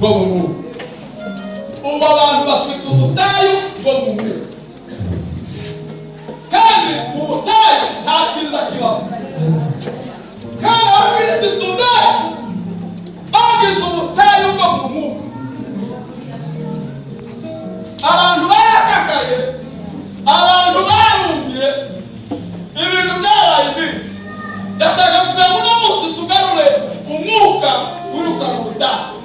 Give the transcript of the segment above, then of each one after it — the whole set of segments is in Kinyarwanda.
bwo mu mwuka. Ubu abantu bafite ubutayu bwo mu mwuka, kandi mu butayu nta cyiza kibaho. Kandi abakirisitu benshi bagize ubutayu bwo mu mwuka. Abantu barakakaye, abantu barumye, ibintu byabaye bibi. Ndashaka kugira ngo uno munsi tugarure umwuka wiruka mu butayu.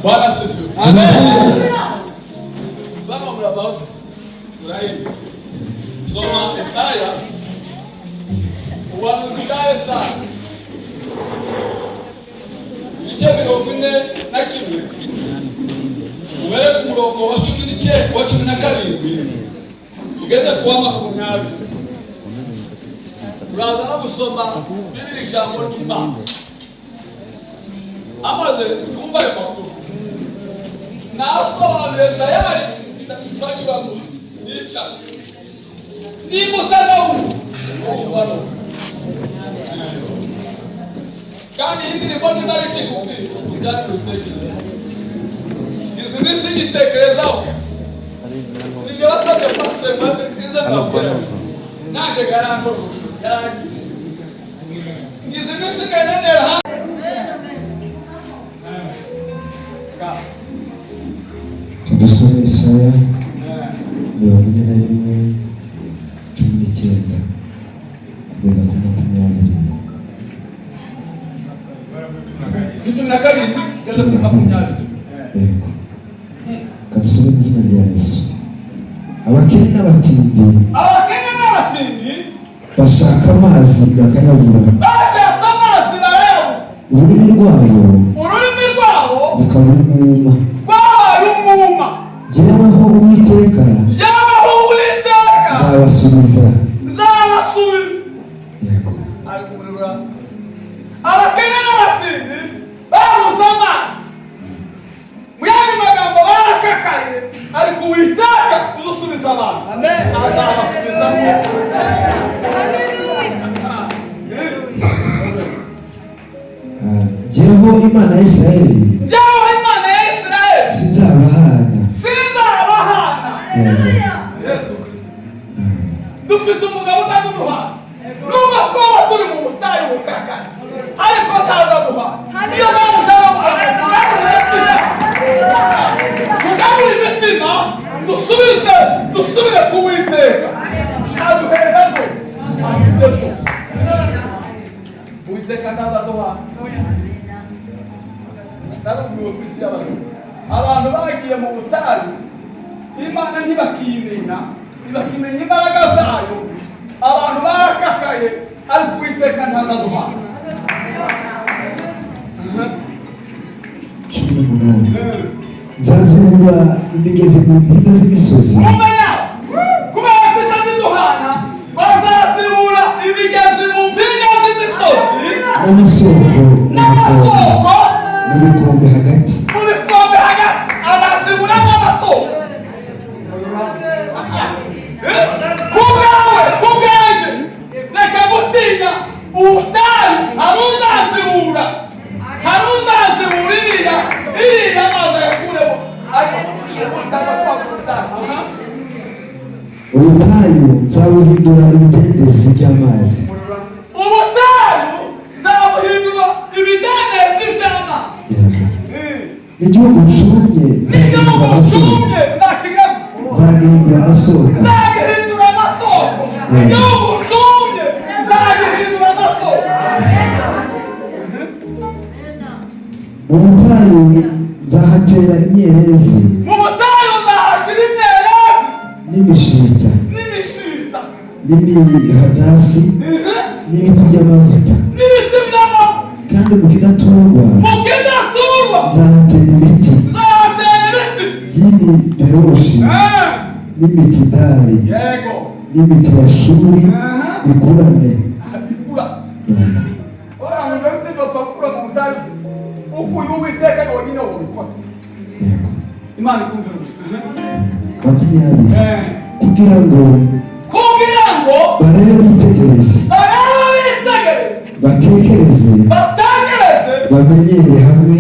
Bwana asifiwe. Amen. Bwana murabaho. Urayi. Soma Yesaya. Uwanuzi bwa Yesaya. Ibice 41. Ubere ku murongo wa 17 ugeze kuwa 20. Uraza no gusoma Bibiliya ijambo ry'Imana. Amaze kumva ayo makuru, nasobanuye tayari ndakugira ngo nicaze. Niba utanawumva kandi iyi ndirimbo ntibari ikikubwira ujyane utekereza. Izi ni singitekerezaho. Nibyo wasabye pasiteri maze iza nkabwira naje garangoruje yarangiye. Izi ni singenendera hanze. Dusome Yesaya 41:19 kugeza ku 20. Yego. Kadusome mu izina rya Yesu. Abakene n'abatindi bashaka amazi bakayabura. Ururimi rwabo rukaba umwuma. Jyeweho Uwiteka nzabasubiza. Yego. Abakene n'abatindi babuze amazi. Mu yandi magambo barakakaye, ariko Uwiteka uzusubiza abantu. Amen. Azabasubiza. Jyeweho Imana ya Isirayeli sinzabahana. Yesu Kristo. Dufite umugabo utaduhana. Nubwo twaba turi mu butayu bukakaye, ariko ataduhana. Niyo mpamvu ushaka kugarura imitima, dusubire ku Uwiteka. Aduhereza ngo afite byose. Uwiteka ntazaduhana. Narumviwe ku isi y'abantu. Abantu bagiye mu butayu, Imana ntibakimenya imbaraga zayo. Abantu barakakaye, ariko Uwiteka ntazaduhana. 18. Nzazurura imigezi mu mpinga z'imisozi. Kubera ko itaziduhana, bazazibura imigezi mu mpinga z'imisozi n'amasoko mu bikombe hagati. Azaziburamo amasoko. Kubwaje reka gutinya ubutayu. Hari uzazibura iriya mazi ayakuremo. Ubutayu nzabuhindura ibidendezi by'amazi. Ubutayu nzabuhindura ibidendezi by'amazi. Igihugu cyumye nzagihindura amasoko. Igihugu cyumye nzagihindura amasoko. Mu butayu nzahatera imyerezi. Mu butayu nzahashyira imyerezi n'imishita n'imihadasi n'ibiti by'amavuta. Kandi mu kidaturwa nzahatera ibiti by'imiberoshi n'imitidari n'imitiyashuri bikurane. Kugira ngo barebe bitegereze, batekereze bamenyere hamwe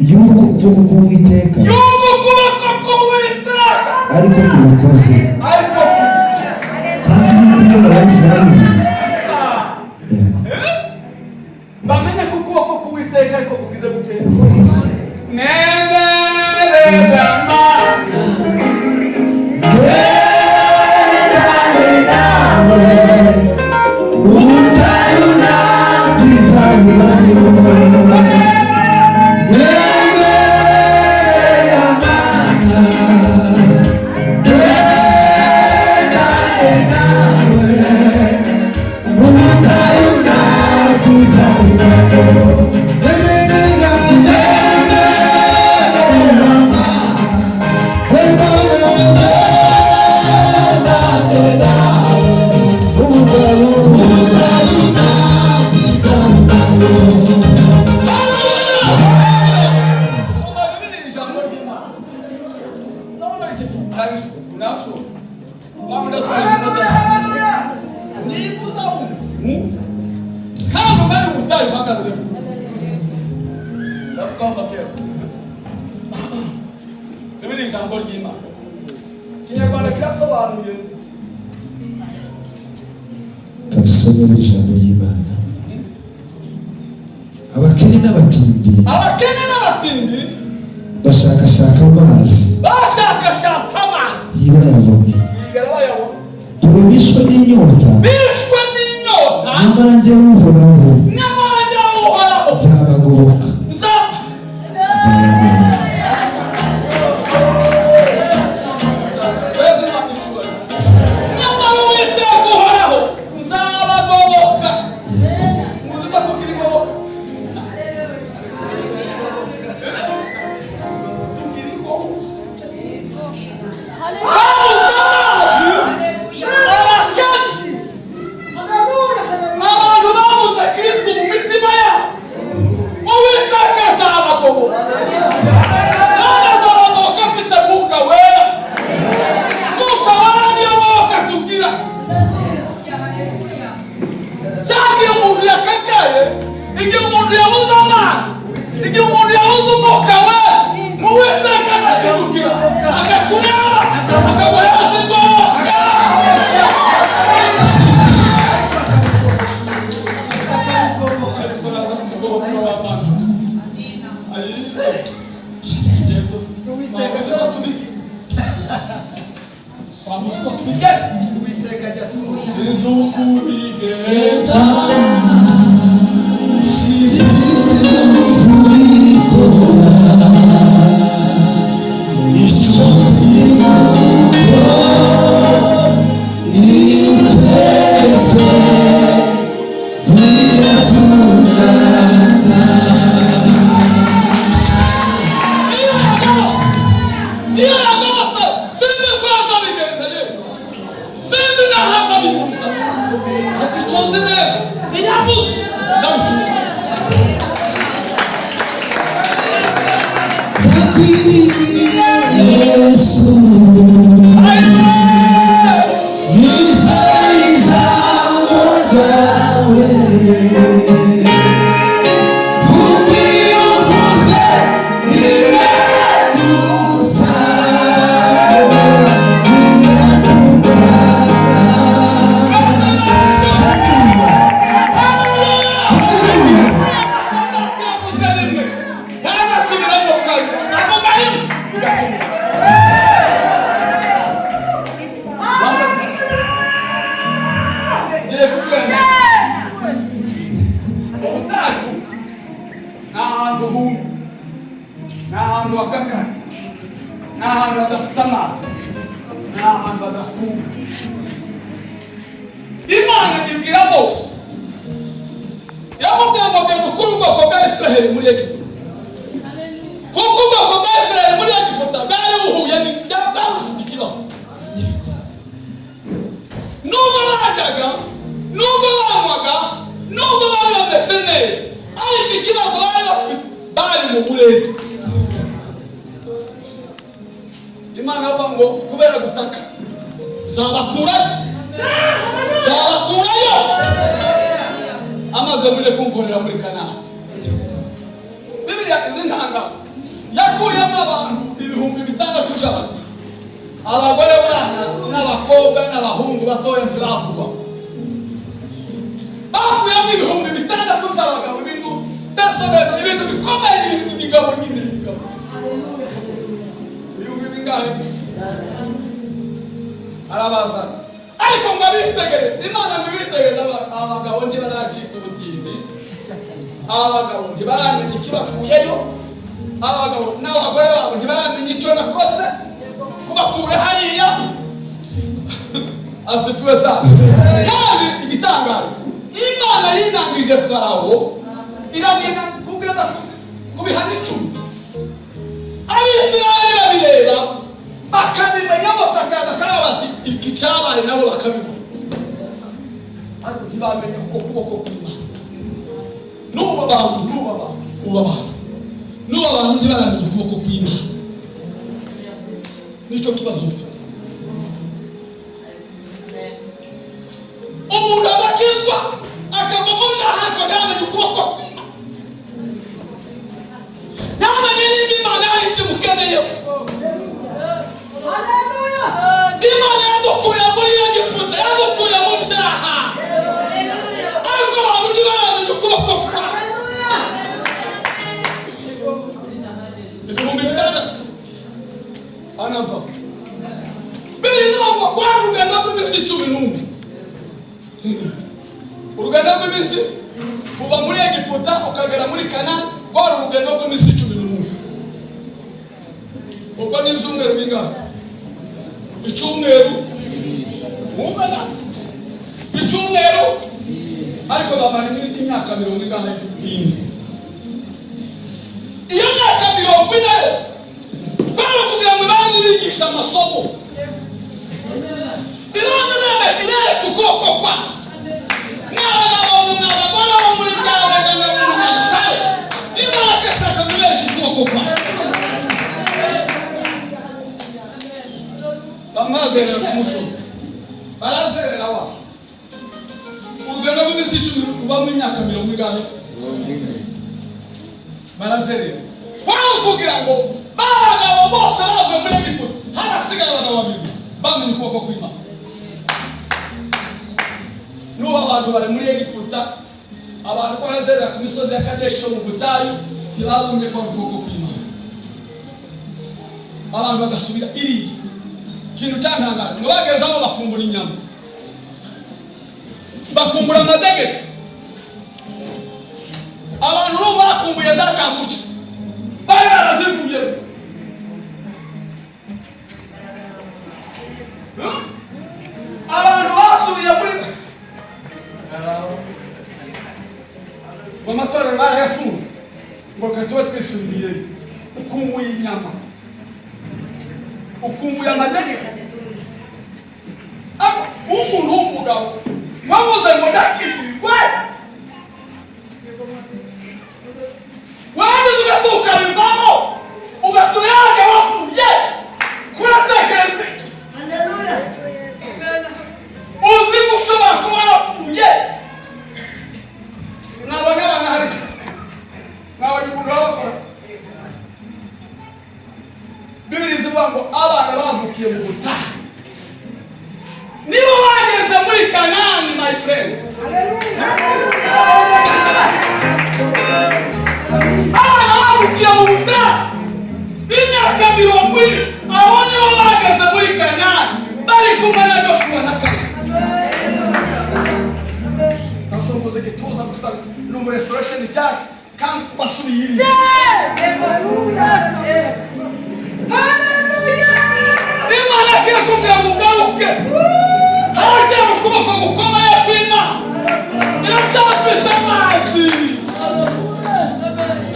y'uko ukuboko k'Uwiteka ariko kubikoze kandi y'uko Abisirayeli bamenye ko ukuboko k'Uwiteka ariko kugize gutera kubikoze. Kadusomere ijambo ry'Imana. Abakene n'abatindi bashakashaka amazi yibayavomye. Dore bishwe n'inyota nyamara njye Uhoraho nzabagoboka. amaze muri kumvorera muri Kanani abagore bana n'abakobwa n'abahungu batoya ntibavugwa bakuyemo ibihumbi 6 by'abagabo ibintu personel ibintu bikomeye ibintu bigabo nyine ibihumbi bingahe arabaza ariko ngo abitegere Imana ntibitegere abagabo ntibaracika ubutindi abagabo ntibaramenya ikibakuyeyo abagabo n'abagore babo ntibaramenya icyo nakoze kubakura hariya asifiwe sana kandi igitangaje Imana yinangije Farawo iramwina kubwira kubihana 10 Abisirayeli babireba bakabimenya basakaza karabati iki cyabaye nabo bakabibona ariko ntibamenye ukuboko kw'Imana n'ubu abantu ntibaramenya ukuboko kw'Imana nicyo kibazo ufite umuntu agakizwa akava mu byaha ariko ntamenye ukuboko kw'Imana ntamenye niba Imana hari ikimukeneyeho Imana yadukuye muri Egiputa yadukuye mu byaha ariko abantu ntibaramenya ukuboko kwayo ibihumbi 6 anaza Bibiliya ngo rugendo rw'iminsi 11 urugendo rw'iminsi kuva muri Egiputa ukagera muri Kanani rwari urugendo rw'iminsi 11 ubwo ni ibyumweru bingahe icyumweru mubana icyumweru ariko bamara imyaka 40 iyo myaka 40 kwaba kugira ngo bandi bigisha amasomo iranga nebe kukoko kwa n'abagore bo muri Kanada n'abanyarwanda Imana kashaka kubereka ukuboko kwa bamazerera ku musozi barazerera wa urugendo rw'iminsi 10 rubamo imyaka 40 barazerera kwaba kugira ngo abagabo bose bavuye muri Egiputa harasigara abagabo 2 bamenye ukuboko kw'Imana n'ubu abantu bari muri Egiputa abantu barazerera ku misozi ya Kadeshi mu butayu ntibabonye ko ukuboko kw'Imana abantu bagasubira iriya ikintu cyantangara ngo bageze aho bakumbura inyama bakumbura amadegeti abantu n'ubu bakumbuye za kambuca bari barazivuye abantu basubiye muri mu matorero barayafunze ngo tuba twisubiriye ukumbuye inyama ukumbuye amadegeti umuntu w'umugabo wabuze ngo ndakibwirwe wandi ugasuka bivamo ugasubira hake wafuye kuratekereza iki uzi gushobora kuba wapfuye nabona abana hari nabona umuntu wabakora Bibiliya ivuga ngo abana bavukiye mu butayu nibo bageze muri Kanani my friend abana bavukiye mu butayu imyaka 40 abo nibo bageze muri Kanani bari kumwe na Joshua na Kalebu nasomboze gituza gusa no muri restoration church kandi basubiriye Imana kirakubwira ngo ugaruke haracyari ukuboko gukomeye kw'Imana iracyafite amazi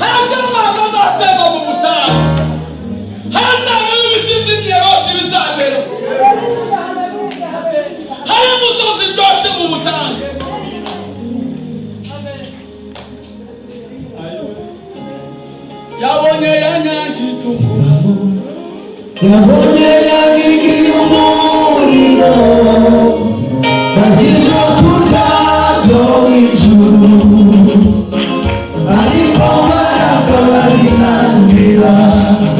haracyari amazi azatemba mu butayu haracyari ibiti by'imyeroshi bizamera hari imbuto ziryoshye mu butayu yabonye ya nyanja itukura yabonye yagiye umuriro bagira kutajo mw'ijuru ariko baragabarinangira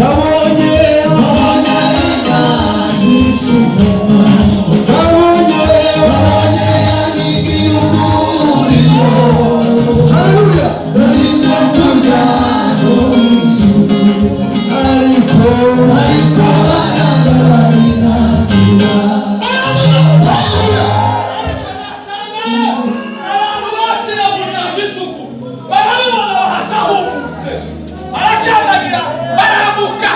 yabonye inyanja abantu bashira mu nyagitugu barabibona bahacahumutse barakandagira baramuka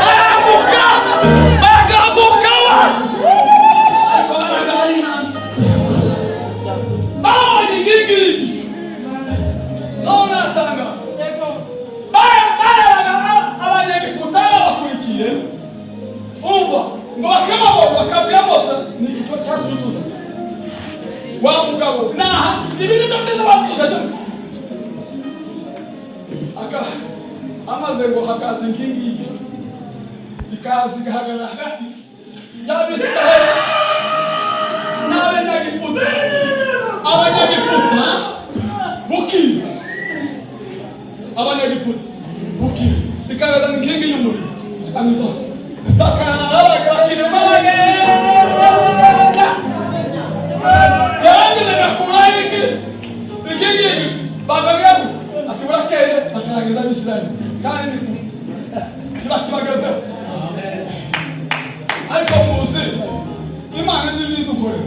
bagamuka ariko baragari babonye ingingiri none atanga abanyagiputa bakurikiye umva ngo bakababona bakabwira bose ni igico cyakutuza wa mugabo naha ibintu byose bakuzaga amaze ngo hakaza inkingi y'igicu zikaza igahagarara hagati y'abisiraheli n'abanyagiputa bukiwe abanyagiputa bukiwe ikagaragara inkingi y'umuriro amiza bakakira bagenda yarangiza agakura inkingi y'igicu bakagira ati burakeye bakarangiza abisiraheli kandi ntibakibagazeho ariko muzi imana izi ibyo idukorera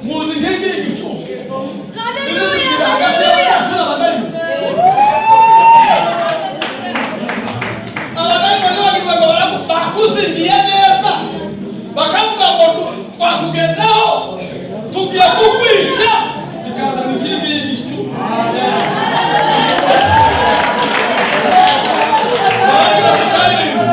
muzi inkingi y'igicu izi dushyira hagati y'abacu n'abadayimoni abadayimoni bagirwa ngo bakuzimiye neza bakavuga ngo twakugezeho tugiye kukwica bikazana inkingi y'igicu baragira tukaririmba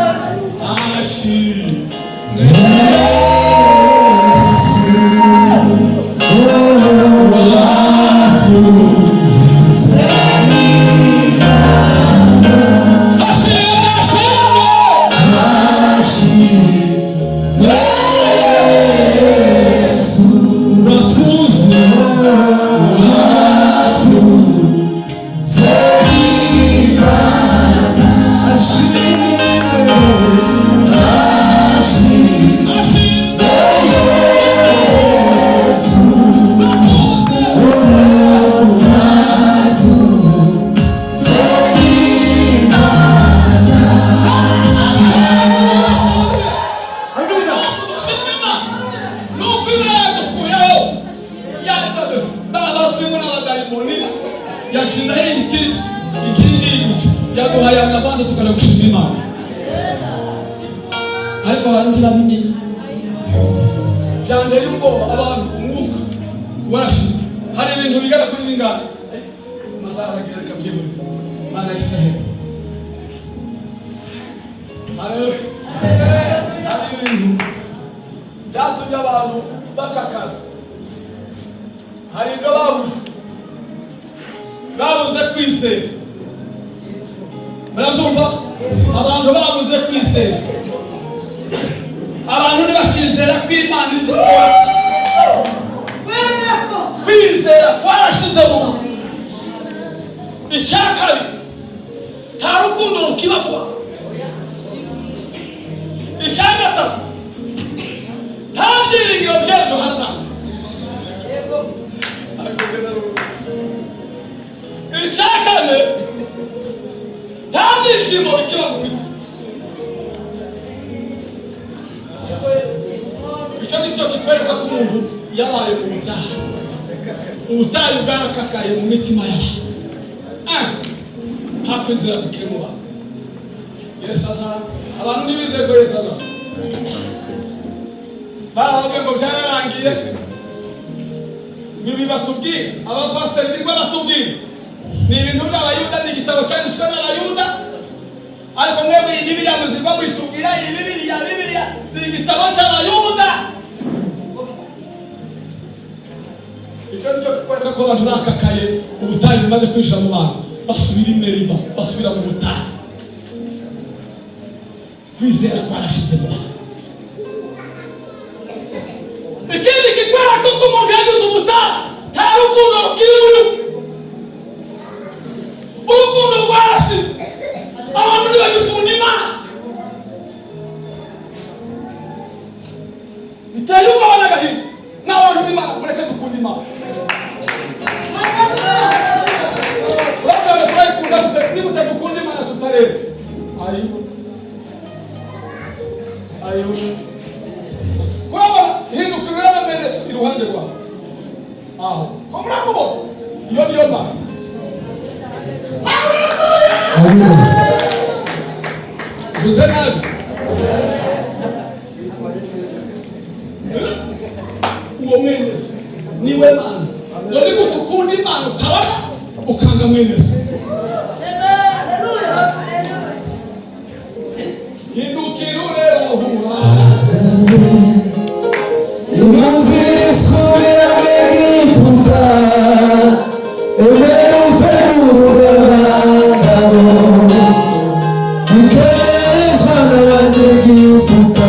yaduhaye anavanda tukana gushima Imana ariko abantu ntibamenya cyane yuko abantu umwuka warashize hari ibintu bigara kuri bingana masaha bagira kabyibu Mana Israel haleluya hari ibintu byatumye abantu bakakara hari ibyo babuze kwizera Murabyumva abantu babuze kwizera abantu ntibakizera ko Imana izikora kwizera kwarashize mu bantu icyakari nta rukundo rukiba mu bantu icyagatatu nta byiringiro by'ejo hazaza icyakane nta byishimo bikiba mu biti icyo ni cyo kikwereka ko umuntu yabaye mu ubutayu bwarakakaye mu mitima y'abantu nta kwizera bikiri mu bantu Yesu azaza abantu ntibizeye ko Yesu azaza baravuga ngo byararangiye ibi batubwira abapasiteri nibwo batubwira ni ibintu by'abayuda ni igitabo cyanditswe n'abayuda ariko mwebwe iyi Bibiliya muzirwa mwitubwira iyi Bibiliya ni igitabo cy'abayuda icyo nicyo kikwereka ko abantu bakakaye ubutayu bumaze kwinjira mu bantu basubira imeriba basubira mu butayu kwizera kwarashize mu bantu ikindi kikwereka ko umuntu yagize ubutayu nta rukundo rukiri muri urukundo rwarashize abantu ntibagikunda Imana biteye ubwoba n'agahinda n'abantu b'Imana mureke dukunda Imana urabona turayikunda niba utadukunda Imana tutareba ayo urabona hindukira urebe mbere iruhande rwawe aho ko muramubona iyo niyo mana uvuze nabi uwo mwene se niwe mana ngo ni gute ukunda imana utabona ukanga mwene se hindukira ureba uhura imuzi surira Egiputa emerufe murugabangabo ukezwa n'abanyegiputa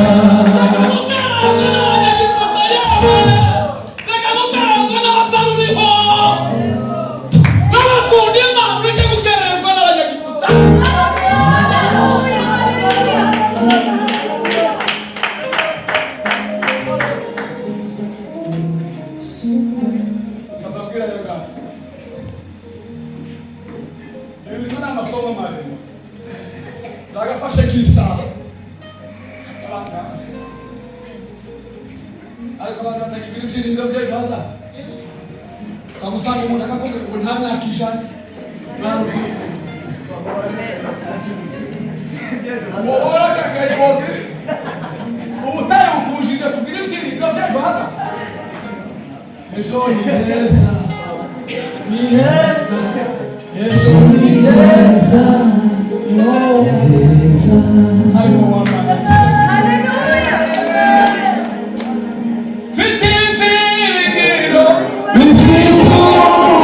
agafashe k'isaha ariko abantu batakigira ibyiringiro by'ejo hazaza ukamusanga umuntu akakubwira ngo nta myaka ijana wowe akakayibogere ubutayu bukujije kugira ibyiringiro by'ejo hazaza ejo ni heza ni heza ejo ni heza ariko wamanitse mfite ibyiringiro No!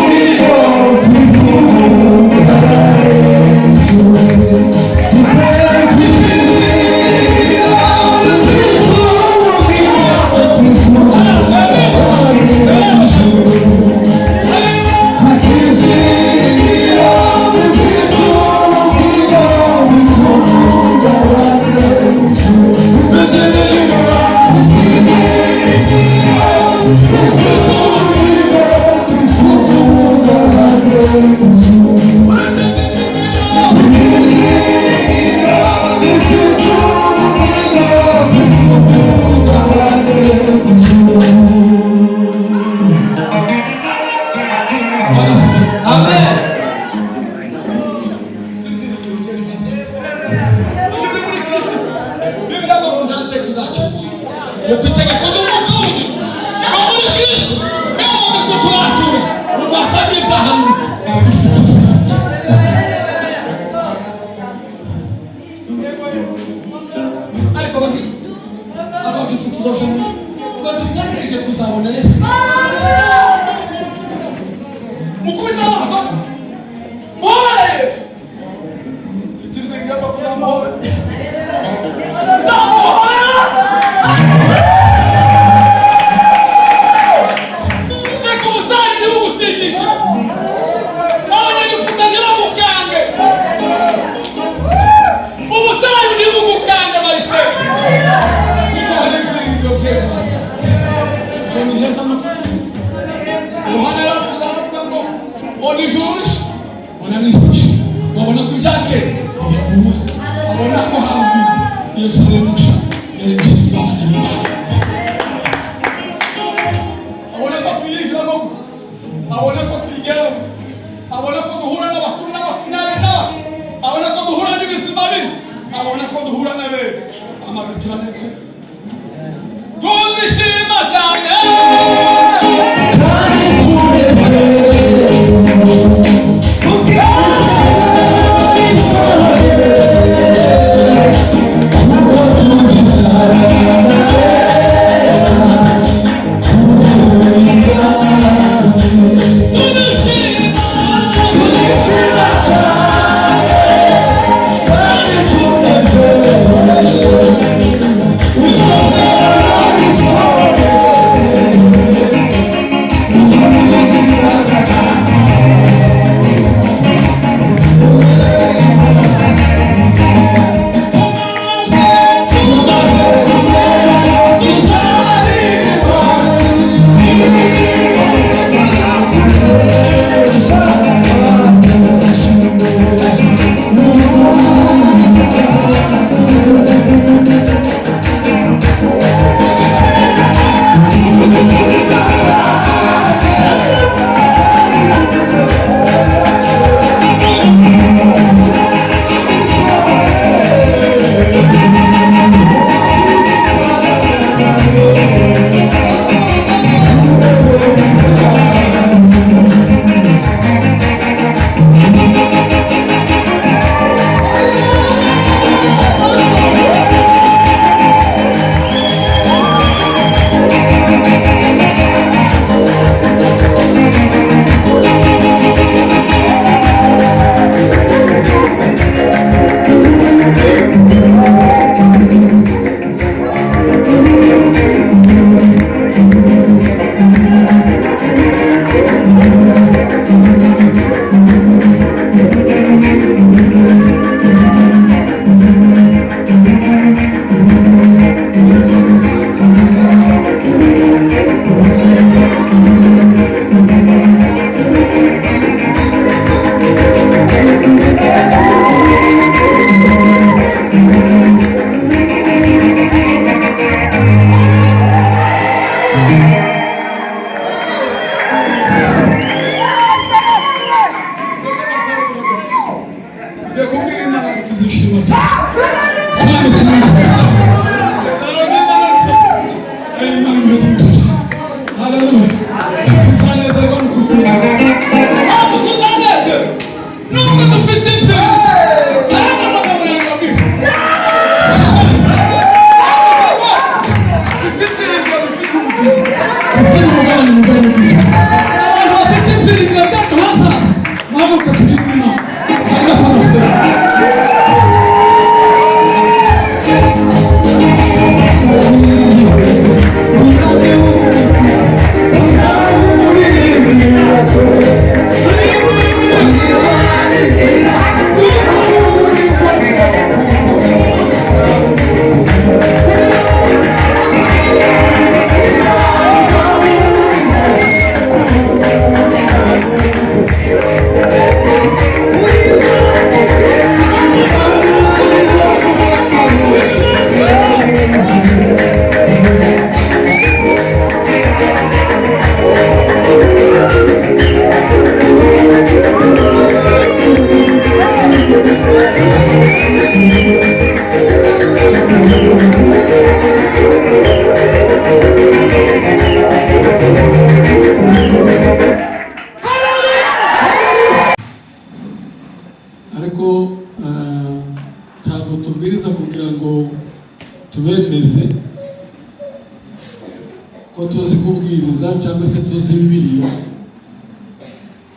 cyangwa se tuzi Bibiliya,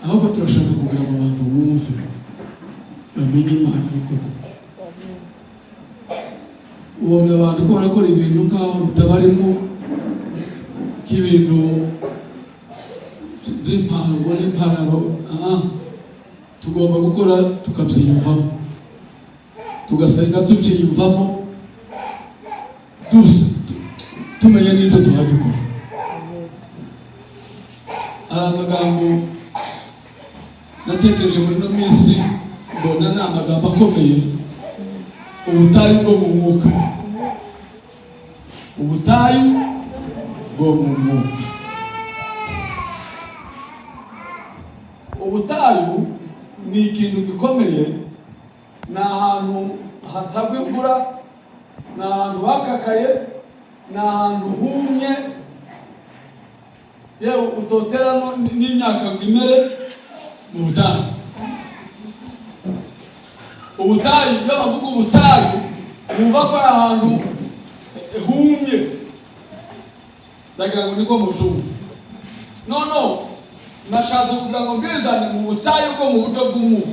ahubwo turashaka kugira ngo abantu bumve bamenye Imana koko. Ubona abantu ko barakora ibintu nk'aho bitabarimo nk'ibintu by'impango n'impararo. Tugomba gukora tukabyiyumvamo, tugasenga tubyiyumvamo, tumenya n'ibyo tuhadukora. Hari amagambo natekereje muri ino minsi, mbona ni amagambo akomeye, ubutayu bwo mu mwuka. Ubutayu bwo mu mwuka. Ubutayu ni ikintu gikomeye, ni ahantu hatagwa imvura, ni ahantu hakakaye, ni ahantu humye, yewe utotera n'imyaka ngo imere mu butayu. Ubutayu, iyo bavuga ubutayu, bumva ko ari ahantu humye. Ndagira ngo niko mubyumva. No, nashatse kugira ngo mbizane mu butayu bwo mu buryo bw'umwuka.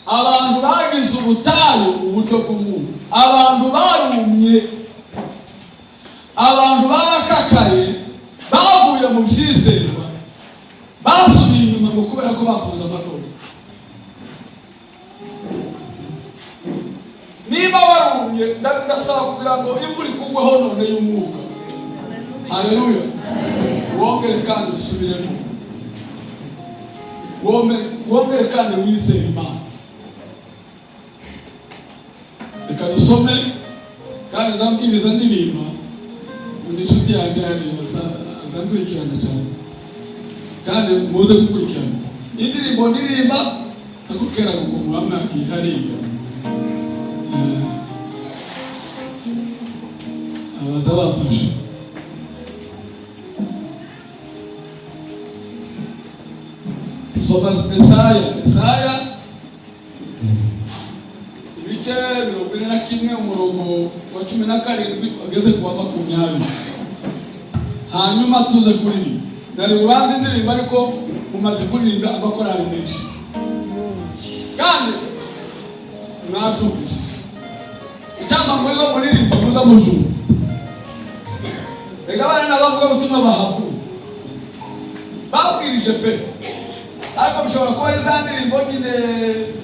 Abantu bagize ubutayu mu buryo bw'umwuka, abantu barumye, abantu barakakaye, bavuye mu byizerwa, basubiye inyuma ngo kubera ko bafuza amatora. Niba warumye, ndasaba kugira ngo imvura ikugweho none y'umwuka. Haleluya. Wongere kandi usubiremo, wongere kandi wizere Imana. Reka dusome kandi nzambwiriza ndirimba, undi inshuti yanjye azankurikirana cyane kandi muze gukurikirana indirimbo ndirimba, takukera ngo muhamwe akihariya abaza bafasha. Soma Yesaya ibice 41 umurongo wa 17 ageze ku wa 20. Hanyuma tuze kuririmba. Nari bubanze indirimba ariko mumaze kuririmba amakorali menshi kandi mwabyumvise. Icyamba muri zo muririmba muza mujumva. Reka bana n'abavuga ubutumwa bahavu babwirije pe, ariko bishobora kuba ari za ndirimbo nyine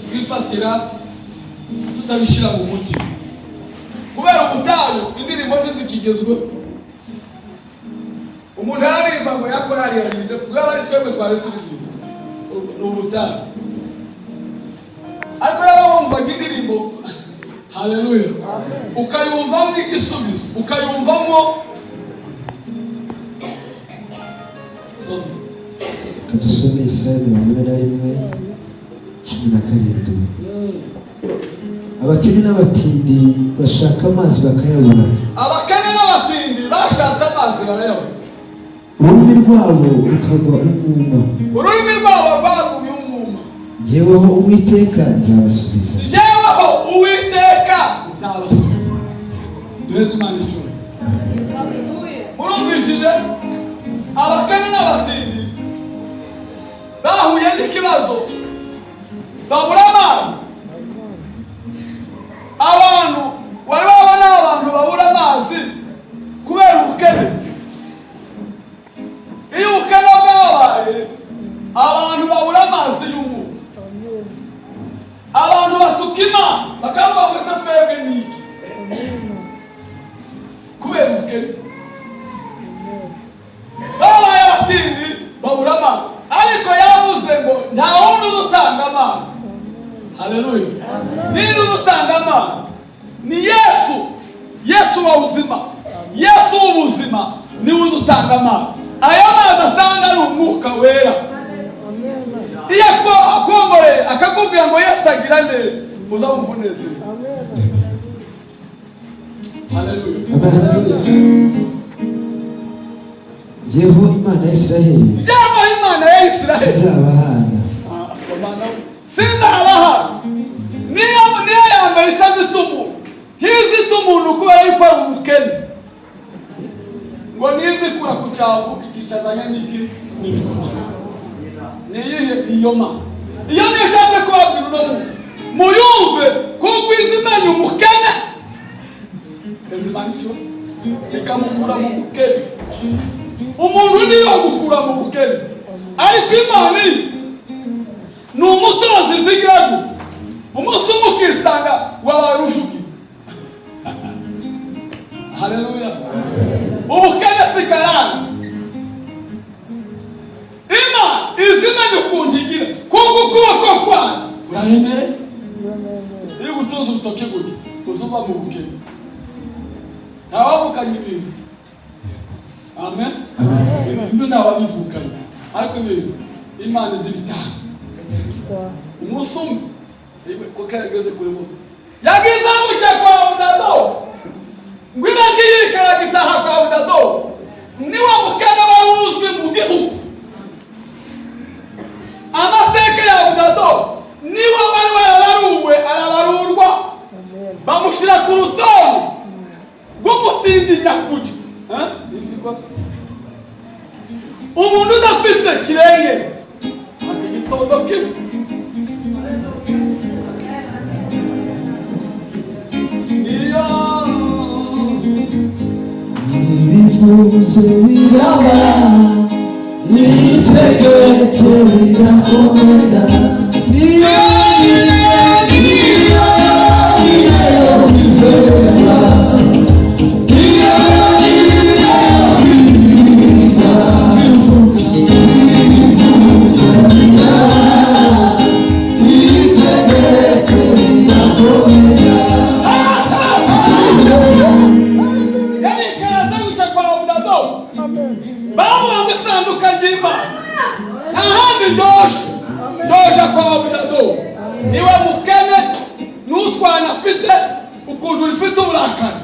twifatira tutabishyira mu mutima kubera ubutayu. Indirimbo zikigezweho, umuntu araririmba ngo yakorari yarinde kubera ari twebwe twari turirimba, ni ubutayu. Ariko rero wumvaga indirimbo, haleluya, ukayumvamo igisubizo, ukayumvamo Kadusome Yesaya 41:17. Abakene n'abatindi bashaka amazi bakayabura. Abakene n'abatindi bashatse amazi barayabura. Ururimi rwabo rukagwa umwuma. Ururimi rwabo rwaguye umwuma. Jyeweho Uwiteka nzabasubiza. Jyeweho Uwiteka nzabasubiza. Duheze Imana icyubahiro. Murumvishije? Abakene n'abatindi bahuye n'ikibazo, babura amazi. Abantu wari babona abantu babura amazi kubera ubukene. Iyo ubukene bwabaye, abantu babura amazi y'umwuka. Abantu batuka Imana bakavuga ngo se twebwe niki kubera ubukene. Babaye abatindi babura amazi, ariko yavuze ngo nta wundi udutanga amazi. Haleluya. Ninde udutanga amazi? Ni Yesu. Yesu wa uzima, Yesu w'ubuzima niwe udutanga amazi. Ayo mazi atanga ni umwuka wera. Iyo akomoreye akakubwira ngo Yesu agira neza, uzamuvuneze. Haleluya. Jyeho Imana ya Isiraheli, sinzabahana. Sinzabahana niyo ya mbere itazita umuntu. Ntizita umuntu kubera yuko ari umukene, ngo nizikura ku cyavu ikicazanya n'iki n'ibikorwa niyihe iyo mana iyo nishatse kubabwira uno munsi muyumve kuko izimenya umukene izimanya icyo ikamukura mu bukene umuntu niyo gukura mu bukene ariko imana ni umutozi z'igihugu umunsi umwe ukisanga wabaye rushugi haleluya ubukene si karande imana izimenya ukuntu igira kuko ukuboko kwayo kuraremere iyo gutuza urutoki gutya uzuva mu bukene ntawabukanye ibintu amen ibintu ntawabivukanye ariko ibintu imana izibitanga umunsi umwe kuko yageze kuri bo yagize gutya kwa Abudado ngwino ngiye gitaha kwa Abudado niwe mukene wari uzwi mu gihugu amateka ya Abudado niwe wari warabaruwe arabarurwa bamushyira ku rutonde rw'umutindi nyakujya umuntu udafite kirenge aka gitondo ke ibifuzo biraba nitegetse birakomera niyo bizera doja kwa Abudado niwe mukene n'utwana afite ukuntu rifite uburakari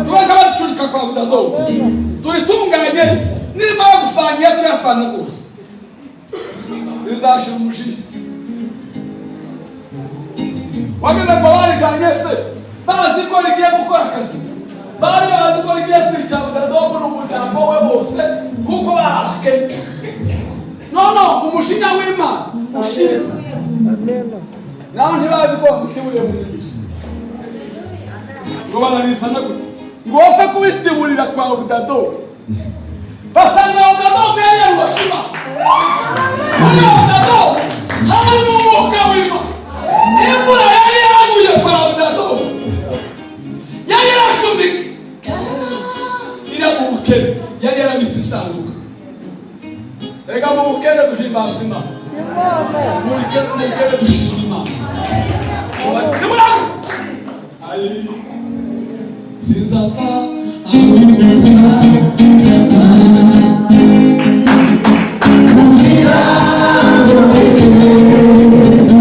tubeka baducurika kwa Abudado turitunganye nirimo gusangira tuyatwana rwose bizashira umujinya wageze ngo barijanye se bazi ko rigiye gukora akazi bari bazi ko rigiye kwica Abudado n'umuryango we bose kuko barabakene no umujinya w'Imana ushire naho ntibazi ko gutiburiye mu migisha ngo baranisana gute ngo wapfe kubitiburira kwa Abudado basanga Abudado mbere rubashima kuri Abudado harimo umwuka w'Imana imvura yari yaraguye kwa Abudado yari yaracumbika ira mu bukene yari yarabitse isanduka rega mu bukene duhimbaza Imana mu bukene dushima Imana ayi sinzapfa aho kuza kugira ngo bekeza imirimo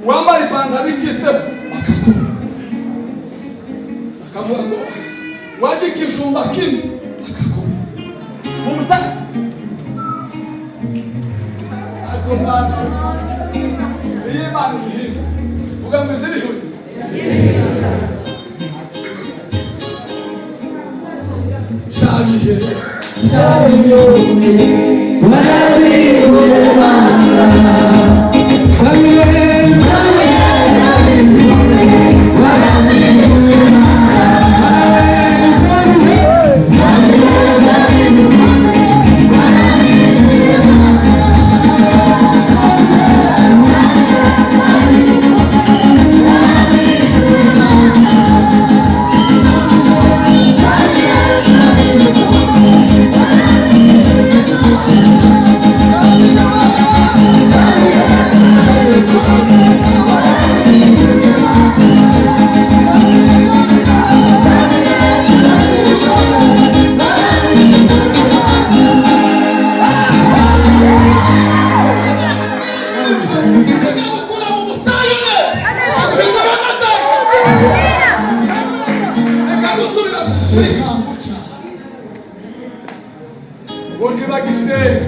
wambara ipantaro ikise akavuga ngo wajya ikijumba kimwe akakoma mu butaka ariko mwana iyo Imana ibihimba vuga ngo izi bihumbi shabiye warabiye Mana Tamire kambuca wonge bagisenga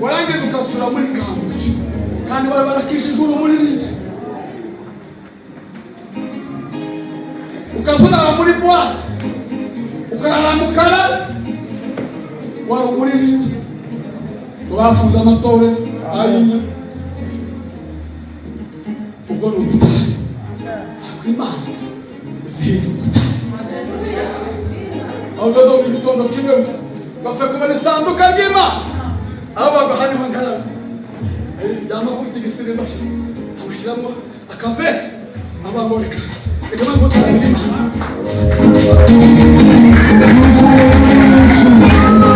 warangiza ukasura muri kambuca kandi wari barakishijwe umuririmbyi ukazunara muri boîte ukaharamukara wari umuririmbyi bafunze amatore ayinya ubwo ni ubutayu Imana izihinda ubutayu aho dodo mu gitondo kimwe gusa bapfa kubona isanduka ry'Imana aho bagahaniho nkarama yama kuti gisire basha amushyiramo akavesi abamoreka reka mpamvu Imana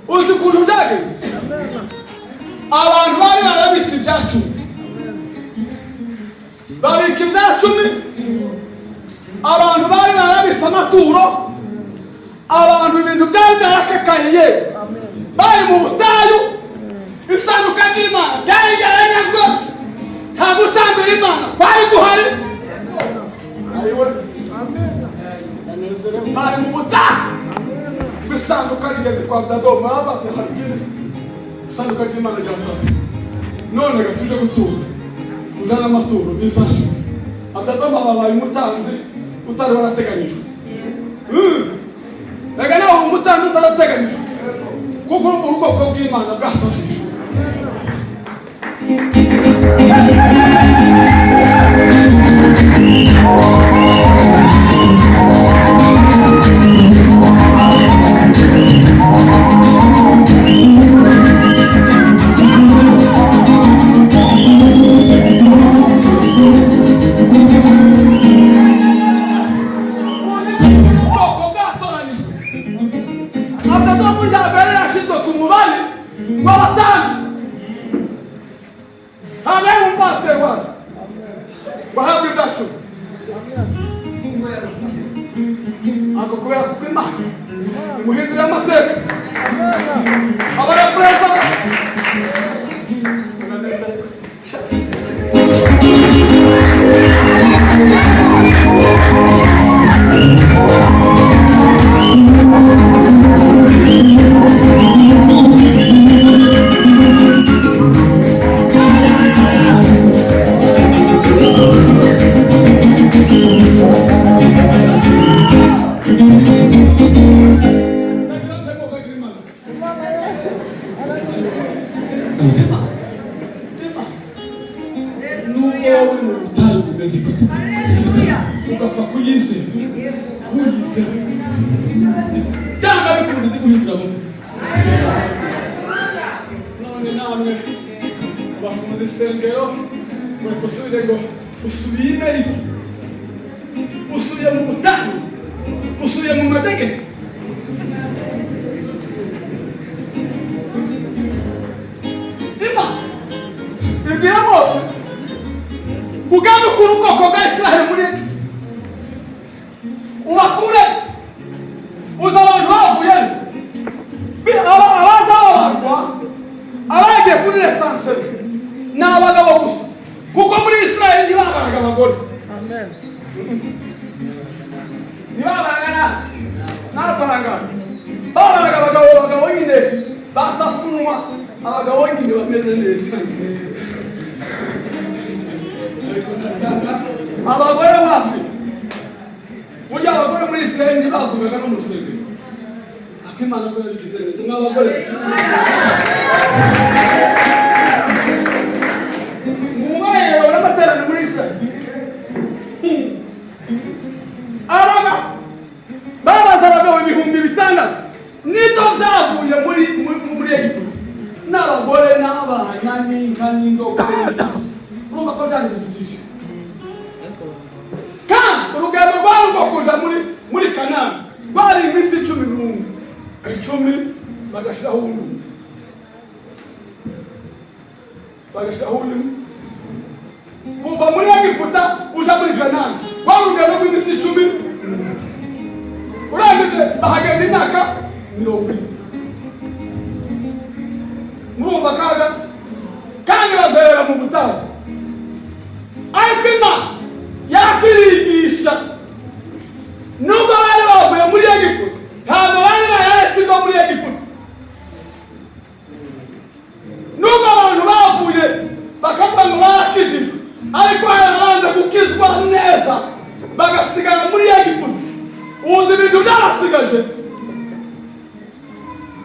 uzi ukuntu byageze abantu bari barabitse ibyacumi babika ibyacumi abantu bari barabitse amaturo abantu ibintu byari byarakakaye yewe bari mu butayu isanduka ry'Imana ryari ryaranyazwe nta gutambira Imana kwari guhari bari mu butayu isanduka rigeze kwa Dado mwabate harigeze isanduka ry'Imana ryataye none gatuje gutura tujana amaturo n'insacu Dado babaye umutanzi utari warateganyijwe rega nawe umutanzi utarateganyijwe kuko ubwoko bw'Imana bwatoranyijwe ako kubera kuko Imana imuhindurira amateka abarapreza ugapfa kuyizera cyangwa bikunda ziguhindura amateka none namwe bafunze isengero muri kusubire ngo usubiye imeriko usubiye mu butayu usubiye mu madegede ibwira Mose uganda ukura ubwoko bwa Israheli muri ubakure uza abantu bavuye abazabarwa abagiye kuri resanse ni abagabo gusa kuko muri Israheli ntibabaraga abagore ntibabaraga n'abatangana babaraga abagabo nyine basafunwa abagabo nyine bameze neza abagore wapi burya abagore muri Israheli ntibavugaga no mu rusengero akimana ko yabigize neza n'abagore umwe barabaterana muri Israheli abaga byavuye muri Egiputa n'abagore n'abana n'inka n'indogobe urumva ko byari bidukije kandi urugendo rwari rwo kuja muri Kanani rwari iminsi 11 bagashiraho undi kuva muri Egiputa uja muri Kanani rwari urugendo rw'iminsi 10 urangije bahagenda imyaka 20 murumva kaga kandi bazerera mu butayu ariko Imana yakwigisha nubwo bari bavuye muri Egiputa ntabwo bari barasiga muri Egiputa nubwo abantu bavuye bakavuga ngo barakijijwe ariko barabanza gukizwa neza bagasigara muri Egiputa ubundi ibintu byabasigaje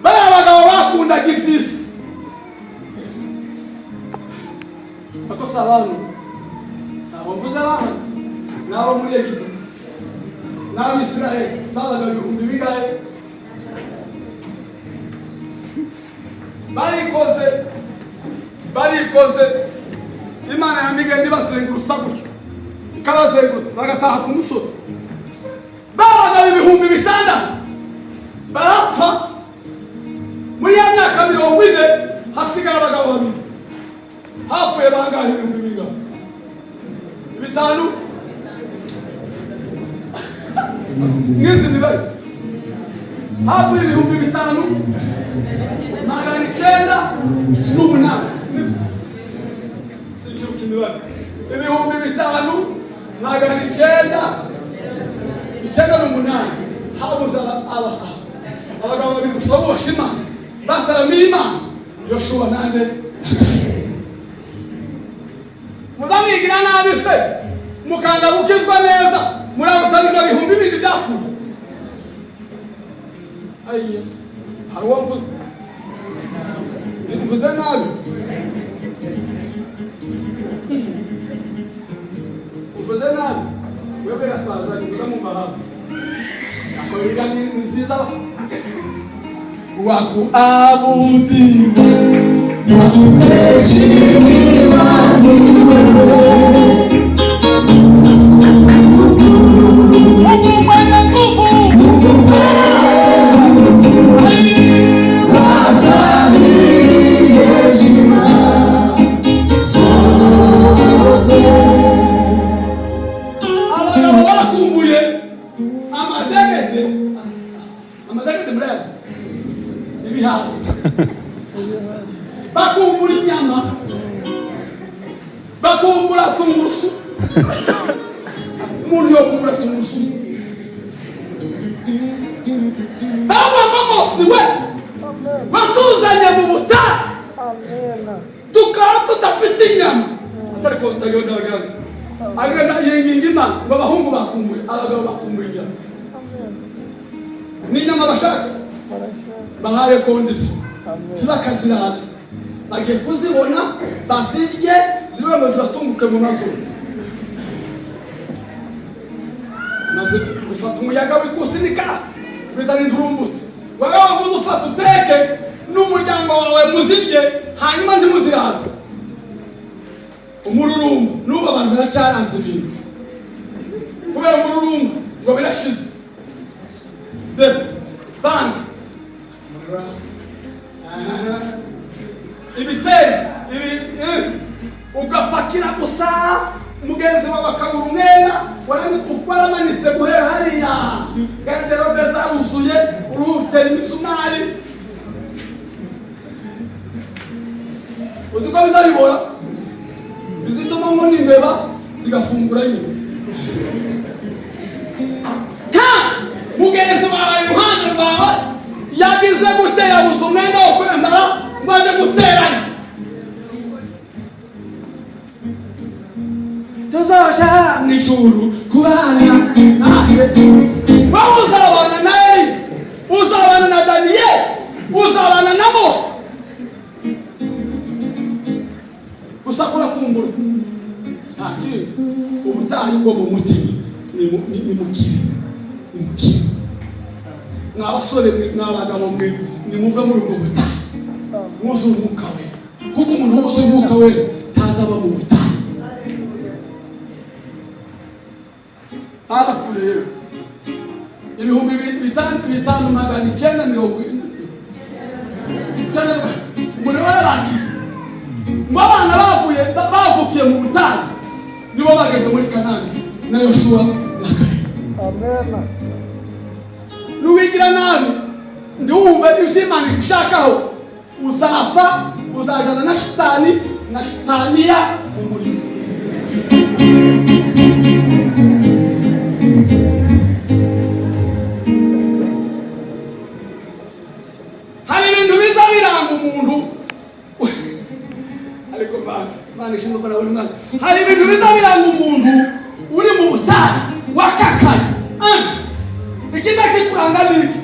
bariya bagabo bakundaga iby'isi ako si abantu ntabwo mvuze abantu n'abo muri Egiputa n'Abisiraheli babaga ibihumbi bingahe barikoze Imana yamigenda ibazengurusa gutyo ikabazengurusa bagataha ku musozi babaga ibihumbi 6 barapfa muri ya myaka 40 hasigara abagabo babiri hapfuye bangahe ibihumbi bingahe 5 ngizi mibare hapfuye ibihumbi 5 magana 9 sinchiruka imibare ibihumbi 5 magana 9 habuze abagabo babiri gusa bosha Imana bataramiye Imana Yoshua nande mudamigira nabi se mukanga gukizwa neza murabutanira ibihumbi bindi byapfuye ayiye hari uwo mvuze nabi uvuze nabi wewe gatwazanye kuza mu mahafi akorera ni nziza wakuabudiwa wakuheshimiwa ni wewe Mungu mwenye nguvu wastahili heshima zote. Abagabo bakumbuye amadegede murebe ibihaza bakumbura inyama bakumbura tungurusumu umuntu yokumbura tungurusumu Mose we watuzanye mu butayu tukaba tudafite inyama atari ko ndagaragara agenda yenginga Imana ngo abahungu bakumbuye abagabo bakumbuye inyama n'inyama bashaka bahaye kondisiyo ntibakaziraza bagiye kuzibona bazirye zirwemo ziratunguke mu mazuru maze ufata umuyaga w'ikusi n'ikasi bizana inturumbutse wagaho ngo ufata uteke n'umuryango wawe muzirye hanyuma ntimuziraza umururumba n'ubu abantu baracyaraza ibintu kubera umururumba ngo birashize debe banki ibitenge ugapakira gusa umugenzi wawe akabura umwenda waramanitse guhera hariya garderobe zaruzuye urutera imisumari uzi ko bizabibora bizituma ngo n'imbeba zigafungura nyine mugenzi wawe iruhande rwawe yagize gute yabuze umwenda wo kwambara ngo ajye guterana tuzoja mu ijuru kubana nawe wowe uzabana na Eli uzabana na Daniyeli uzabana na Mose usakura kumbura ati ubutayi bwo mu mutima ni mukire mwabasore mwabagabo mwe nimuve muri ubwo butayu mwuzuye umwuka we, kuko umuntu wuzuye umwuka we ntazaba mu butayu. Harapfuye rero 5,990 umuntu wararangiye ngo abana bavukiye mu butayu nibo bageze muri Kanani na Yoshua na Kalebu. Amen. Nuwigira nabi ndiwumve ivy'Imana igushakaho, uzapfa uzajana na shitaniya mu muriro. Hari ibintu biza biranga umuntu ariko Imana ishinzwe ko nabona umwana. Hari ibintu biza biranga umuntu uri mu butayu wakakaye. Ikindi kikuranga niki?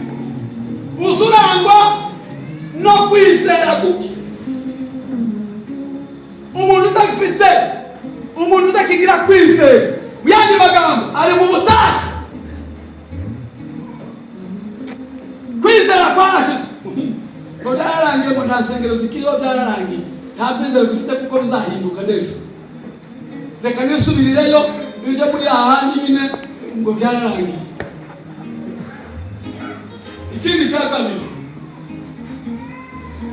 Uzurangwa no kwizera guke. Umuntu udafite, umuntu udakigira kwizera, yandi magambo ari mu butayu. Kwizera kwarashize. Ngo byararangiye ngo nta sengero zikiriho, byararangiye. Nta kwizera dufite kuko bizahinduka n'ejo. Reka nisubirireyo ije muri ahandi nyine ngo byararangiye. Ikindi cya kabiri,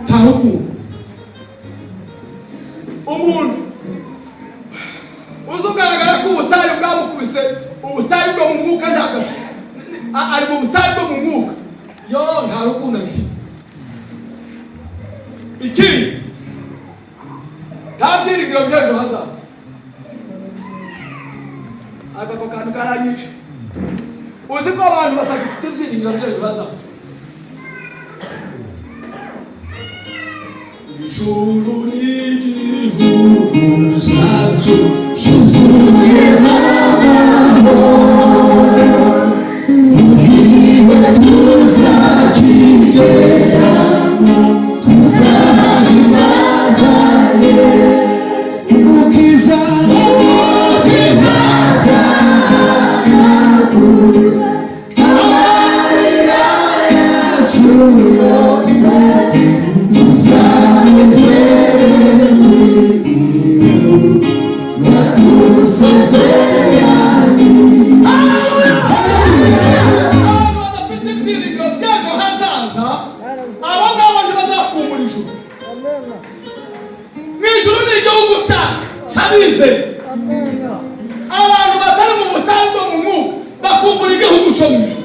nta rukundo. Umuntu uzugaragara ko ubutayu bwamukubise, ubutayu bwo mu mwuka ntabwo ari mu butayu bwo mu mwuka, yo nta rukundo agifite. Ikindi, nta byiringiro by'ejo hazaza. Ako kantu karanyishe. Uzi ko abantu batagifite ibyiringiro by'ejo hazaza. Ijuru n'igihugu cyacu cyuzuye n'amahoro, igihe tuzakigeramo tuzahimbaza Yesu. Umukiza azahanagura amarira yacu yose, abantu batari mu butayu bwo mu mwuka bakumbura igihugu cyo mu ijuru.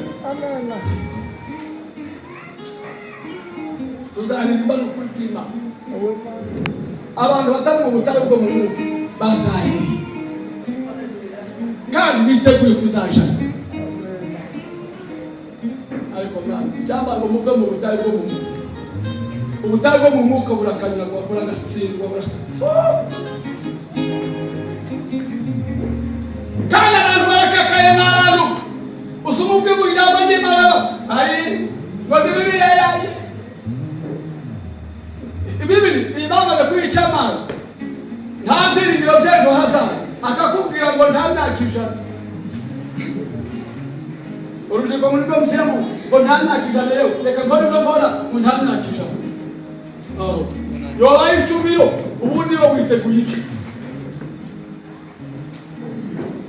Tuzaririmba n'ukuri kw'Imana. Abantu batari mu butayu bwo mu mwuka bazaririmba kandi biteguye kuzajana. Ariko mwana cyangwa ngo muve mu butayu bwo mu mwuka. Ubutayu bwo mu mwuka burakanyagwa, buragatsindwa, kandi abantu barakakaye n'abantu usoma ubwe mu ijambo ry'Imana ari ngo Bibiliya yaye Bibili bamaze kwica amazi, nta byiringiro by'ejo hazaza, akakubwira ngo nta myaka 100. Urubyiruko muri rwo musiyemo ngo nta myaka 100 yewe reka nkore ibyo nkora ngo nta myaka 100. Aho yobaye 10 yo ubundi bo witeguye iki?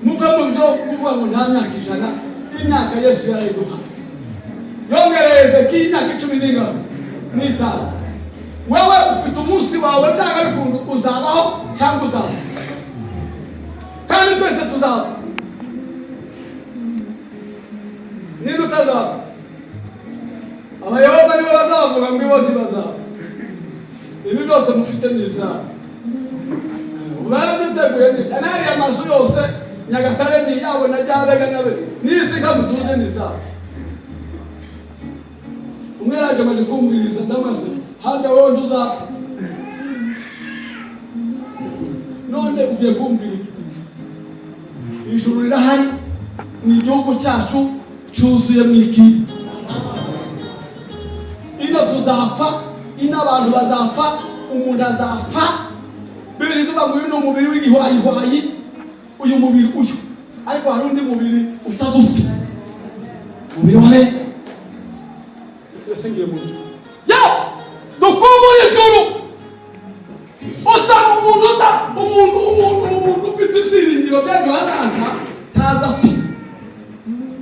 Muve mu byo kuvuga ngo nta myaka 100, imyaka Yesu yarayiduha. Yongereze k'imyaka 15. Wewe ufite umunsi wawe byanga bikundu uzabaho cyangwa uzaba. Kandi twese tuzaba. Ninde utazaba? Abayehova nibo bazavuga ngo iboti bazaba. Ibi byose mufite n'ibyaha. Barabyiteguye neza. Anari amazu yose Nyagatare ni yabo na Jabega nabe. Nizika mutuze nizaba. Umweraje maje kumbiriza ndamaze. Handa wowe uzapfa. None ugiye kumbwira iki? Ijuru rirahari, ni igihugu cyacu cyuzuye mwiki. Ino tuzapfa, ino abantu bazapfa, umuntu azapfa. Bibiri zivuga ngo uyu ni umubiri w'igihwayihwayi, uyu mubiri uyu. Ariko hari undi mubiri utazupfa. Umubiri wa mbese ngiye mu nzu ya dukumbuye ijuru utanga umuntu ufite ibyiringiro by'ejo hazaza ntaza apfa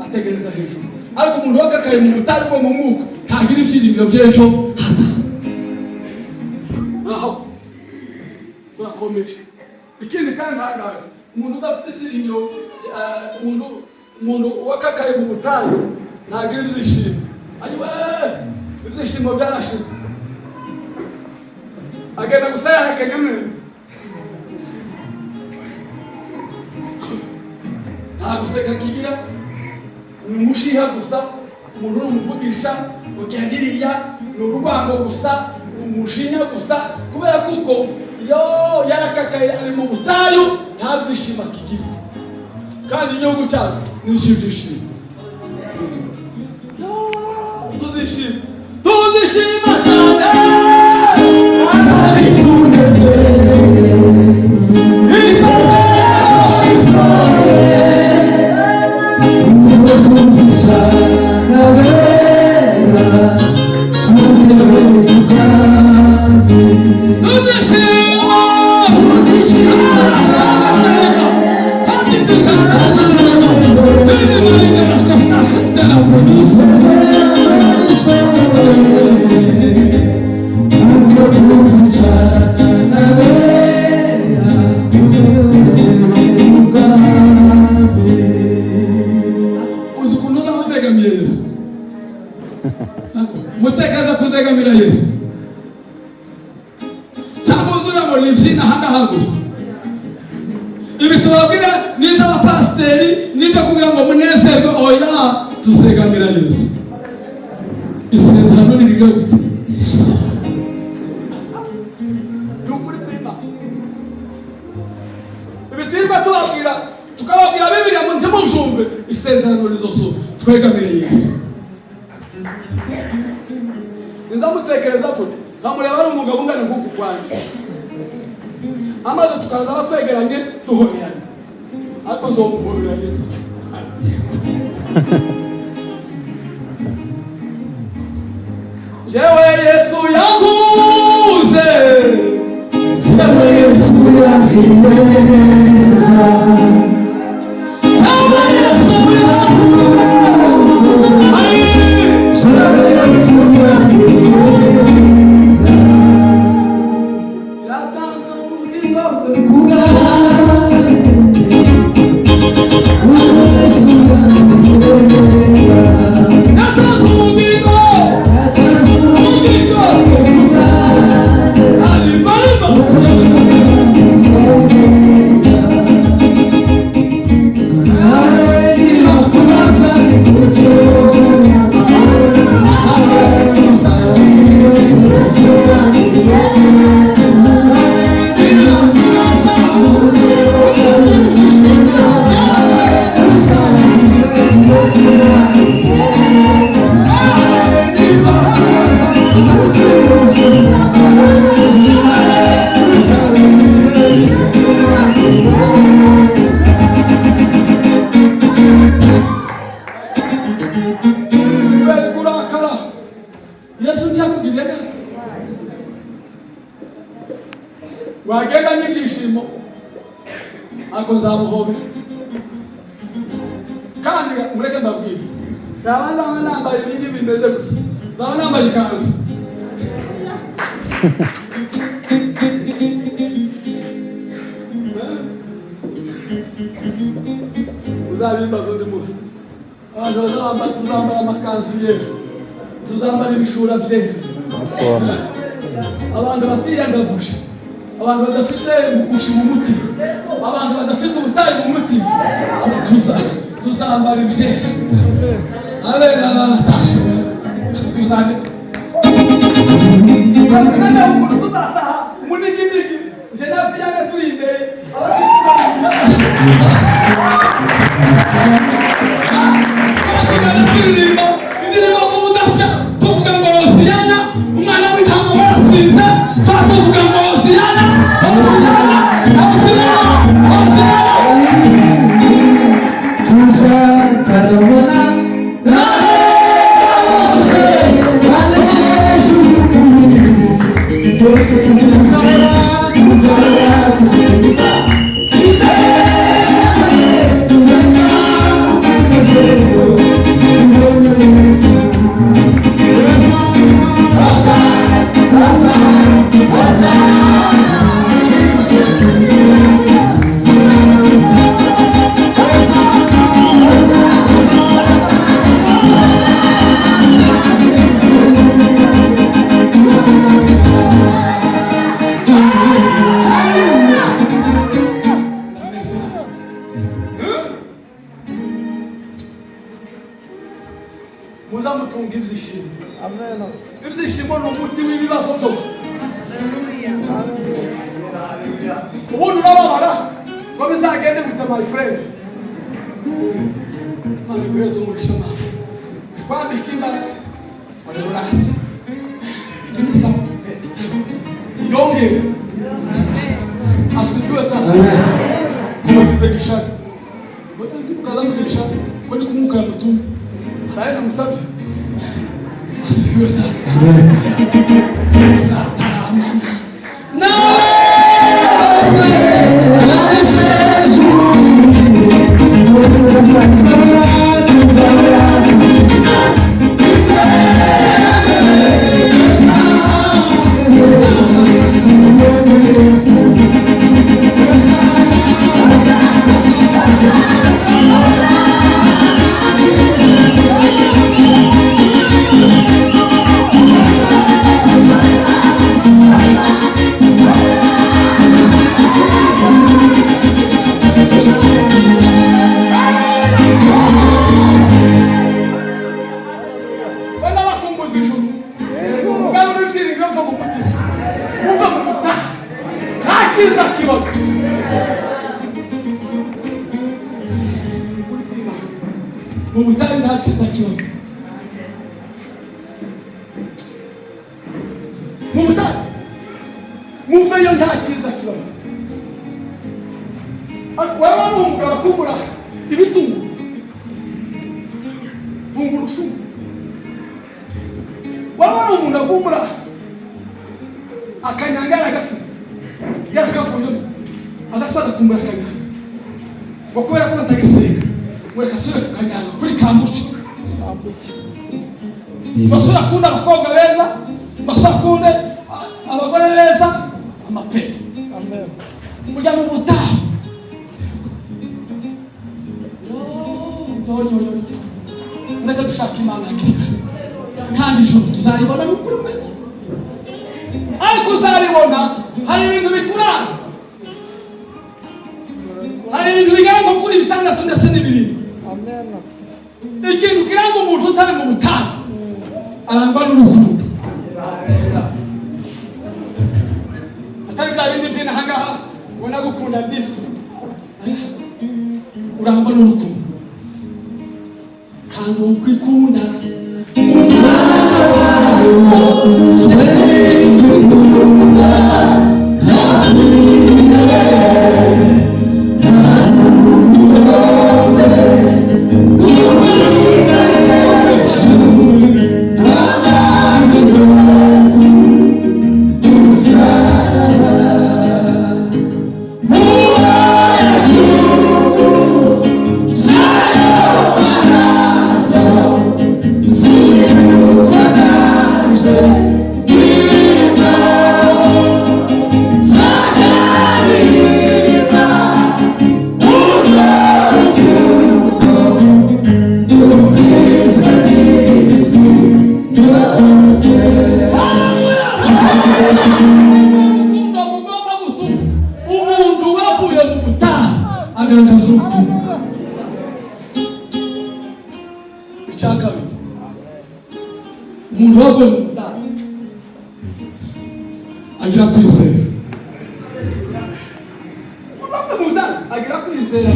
ategereza hejuru ariko umuntu wakakaye mu butayu bwo mu mwuka ntagira ibyiringiro by'ejo hazaza aho turakomeje ikindi kandi ntangaje umuntu udafite ibyiringiro umuntu wakakaye mu butayu ntagira ibyishimo ayiwe ibyishimo byarashize agenda gusa yahekanye mwene nta guseka kigira ni umushiha gusa umuntu n'umuvugisha ugenda iriya ni urwango gusa ni umushinya gusa kubera kuko iyo yarakakaye ari mu butayu nta byishimo akigira kandi igihugu cyacu ni ibyishimo tuzishima cyane mutekereza kuzegamira Yesu cyangwa uzura ngo nibyina hanga gusa ibi tubabwira n'ibyo abapasiteri n'ibyo kugira ngo munezerwe oya tuzegamira Yesu isezerano ririga gute n'ukuri prima ibi turimo tubabwira tukababwira Bibiliya ngo ntimujumve isezerano rizoso twegamire Yesu nizamutekereza gute nkamureba ari umugabo ungana nk'uku kwanjye amaze tukaza batwegeranye duhoberanye ariko nzomuhobera Yesu jewe Yesu yakuze jewe Yesu yahiye neza jewe Yesu yakuze jewe Yesu yahiye neza yatanze ubugingo bwe kubwanjye Yesu yahiye neza yatanze ubugingo wagenda n'ibyishimo ako nzamuhobera kandi mureke mbabwire naba nambaye ibindi bimeze gutya nzaba nambaye ikanzu uzabimbaza undi munsi abantu tuzambara amakanzu yera tuzambara ibishura byera abantu batiyandavuje abantu badafite mukushi mu mutima abantu badafite ubutayi mu mutima tuzambara ibyera abera baratashe tuzataha munigidigi nje na Vianney turi imbere turirimba indirimbo kubudaca tuvuga ngo Hosiyana umwana w'intama warasize tuvuga ngo Hosiyana Hosiyana Hosiyana Hosiyana tuzatarabona nawe hose muzamutunga ibyishimo. Amen. Ibyishimo ni umuti w'ibibazo byose. Ubundi urababara ngo bizagende gute my friend. Mani guheza umugisha nawe kwambika imbaraga urabura hasi ibyo ni sawa yongere asifiwe sana mugize gishaka ukaza mugize gishaka ko ni kumuka mutumye hari na musabye asifiwe sana sataramana na ubutari nta cyiza kibaho mu butari muveyo nta cyiza kibaho waba ari umugabo akugura ibitunguru tungurusumu waba ari umuntu akugura akanyanga yaragasize yarakavuyemo adasaba kumbura akanyanga ngo kubera ko batagisenga mureka asubire kukanyanga kuri kambuci basura akunda abakobwa beza basura akunde abagore beza amapera ujya mu butaha reka dushaka imana hakiri kare kandi ijuru tuzaribona n'ukuri kwe ariko uzaribona hari ibintu bikuranga hari ibintu bigaragara kuri 6 ndetse n'ibirindwi. Ikintu kiranga umuntu utari mu butayu arangwa n'urukundo atari bya bindi by'inaha ngaha ubona gukunda disi urangwa n'urukundo kandi ukwikunda umwana wawe sengukunda umuntu wavuye mu butayu agira kwizera mu butayu agira kwizera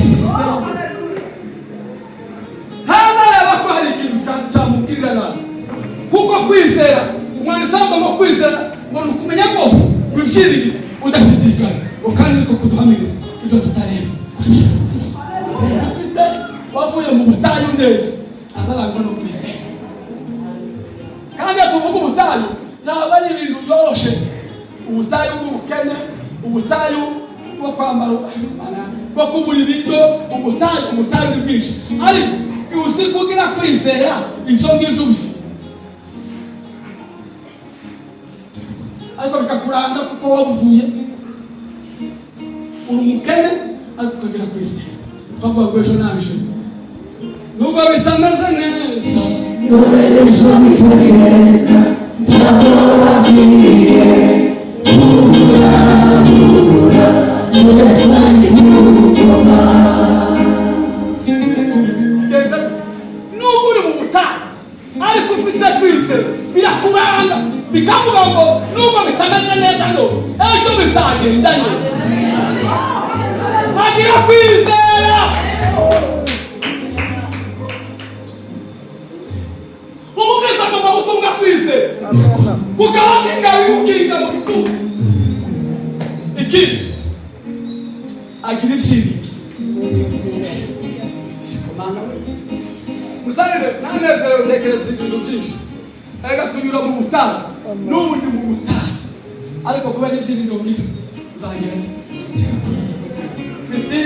hano reba ko hari ikintu cyamubwirira nabi kuko kwizera umwana usanga ngo kwizera ngo ni ukumenya rwose wibyiringire udashidikanya kandi niko kuduhamiriza ibyo tutareba ufite wavuye mu butayu neza azarangwa no kwizera kandi tuvuga ubutayu ntabwo ari ibintu byoroshye ubutayu bw'ubukene ubutayu bwo kwambara bwo kubura ibiryo ubutayu ni bwinshi ariko uzi kugira kwizera izo ngibyo ubifite ariko bikakuranga kuko wabuvuye uri umukene ariko ukagira kwizera ukavuga ngo ejo naje nubwo bitameze neza noberezo bikoreka ntabobabiriye ubura yesani kugoma nubwo uri mu butayu bikavuga ngo nubwo bitameze neza ngo ejo bizagenda neza. Agira kwizera. Umukristo agomba gutunga kwizera kukaba kingabi gukinga mu bitugu. Ikindi agira ibyiringiro. Musarire nanezerewe ntekereza ibintu byinshi. Ega tunyura mu butayu n'ubu ndi mu butayu ariko kubera ibyiringiro bw'ibyo uzagerayo. Mfite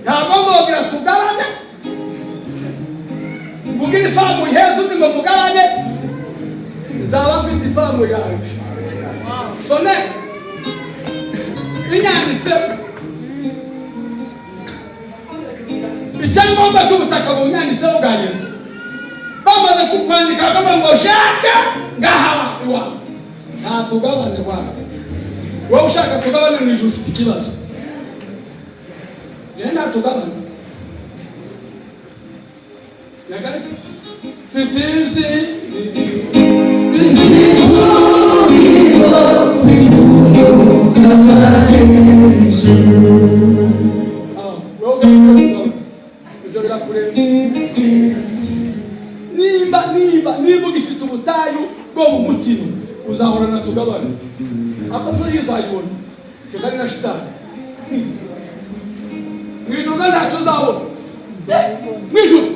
ntabwo ngogira tugabane mvugira ifamu Yesu ngo mugabane zaba mfite ifamu yawe sone inyanditse icyangombwa cy'ubutaka bunyanditseho bwa Yesu bamaze kukwandika akavuga ngo shaka ngahawa iwawe nta tugabane wawe. Wowe ushaka tugabane mu ijuru ufite ikibazo. Nta tugabane yagarika mfite niba ugifite ubutayu bwo mu mutima uzahora na tugabane. Akoso yuzayibona tugari na shitani mwijuru ntacyo uzabona. Mwijuru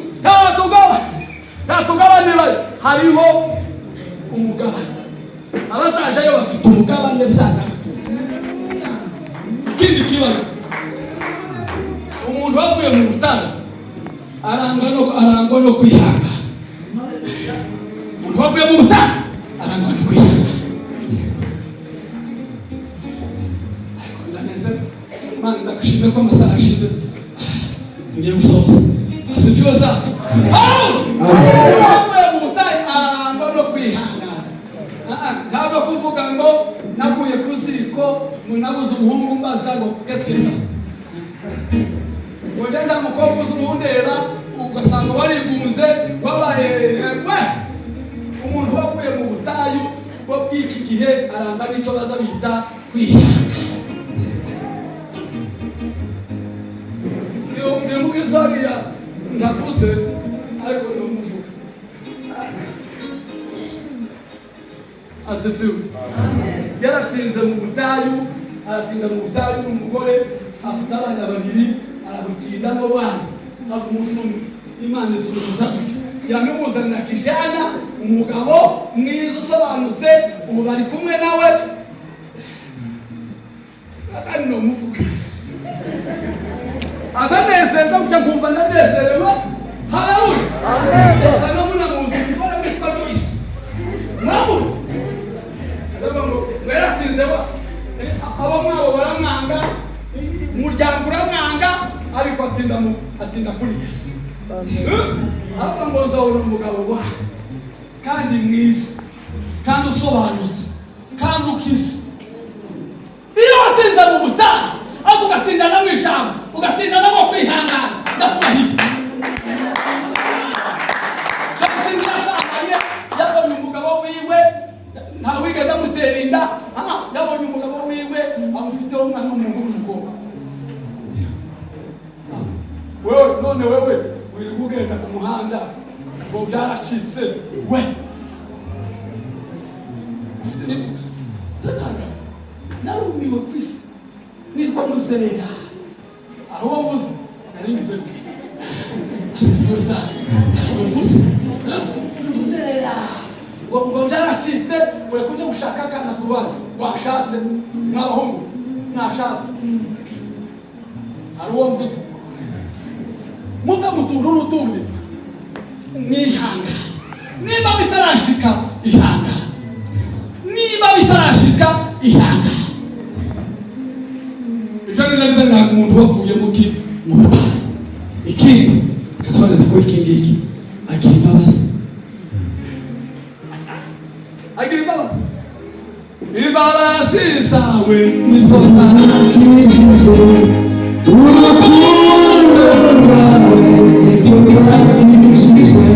nta tugabane bari hariho umugabane. Abazajayo bafite umugabane byanabitura. Ikindi kibazo umuntu wavuye mu butayu arangwa no kwihangana. Umuntu wavuye mu butayu arangwa no kwihangana. Mana ndakushimira ko amasaha ashize ngiye gusoza. Asifiwe sana. Wavuye mu butayu arangwa no kwihangana. Ntabwo kuvuga ngo naguye ku ziko nabuze umuhungu mbaza ngo kesikesa ngo nda mukobwa uzi umuhundera ugasanga wariguze wabaye we. Umuntu wavuye mu butayu bwo bw'iki gihe aranga n'icyo baza bita kwihangana. Niyo mukristo wagiya ndavuze ariko niyo muvuga. Asifiwe. Yaratinze mu butayu, aratinda mu butayu n'umugore afite abana babiri arabutinda ngo bana abo umusumwe Imana izuruza gutya yamumuzanira kijana umugabo mwiza usobanutse ubu bari kumwe nawe kandi no muvuga azanezeza gutya nkumva ndanezerewe. Haleluya. Amen. Sana muna muzi mbona witwa Joyce mwamuzi weratinze abo mwabo baramwanga umuryango uramwanga ariko atinda kuri Yesu. Ariko ngo uzabona umugabo wawe kandi mwiza kandi usobanutse kandi ukize. Iyo watinze mu butayu ariko ugatinda no mu ijambo ugatinda no kwihangana ndakurahiye. Yabonye umugabo wiwe ntawiga ndamutera inda. Yabonye umugabo wiwe amufiteho umwana w'umuhungu n'umukobwa. Wewe wiri kugenda ku muhanda ngo byaracitse we zatanga narumiwe kwisi nirwa muzerera aho wavuze naringize asifiwe sana wavuze muzerera ngo byaracitse we kujya gushaka akana ku bana washatse n'abahungu nashatse ari wavuze muve mu tuntu n'utundi mwihanga. Niba bitarashika ihanga, niba bitarashika ihanga. Ikanira ntabwo umuntu wavuye mu butayu. Ikindi kasoreza kuri iki agira imbabazi. imbabazi zawe nizo zakijije, urukundo rwawe nirwo rwakijije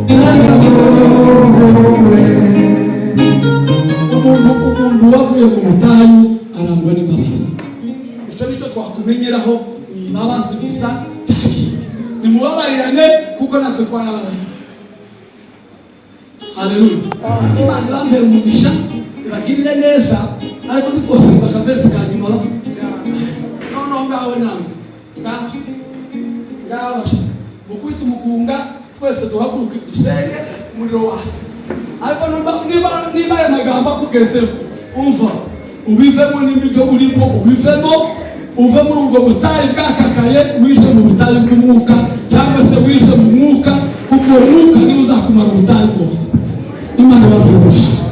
narabohowe. Umuntu wavuye mu butayu arangwa n'imbabazi. Icyo nicyo twakumenyeraho, ni imbabazi gusa, nta kindi. Nimubabarirane kuko natwe twarababaye. Haleluya. Imana ibambere umugisha, ibagirire neza, ariko ntitwosimba akavesi ka nyuma. Noneho ngawe namwe ngawe mukubita umukunga, twese duhaguruke dusenge umuriro wase. Ariko niba aya magambo akugezeho, umva ubivemo, n'ibyo urimo ubivemo, uve muri ubwo butayu bwakakaye wije mu butayu bw'umwuka, cyangwa se wije mu mwuka, kuko uwo mwuka niwe uzakumara ubutayu bwose. Imana ibahe umugisha.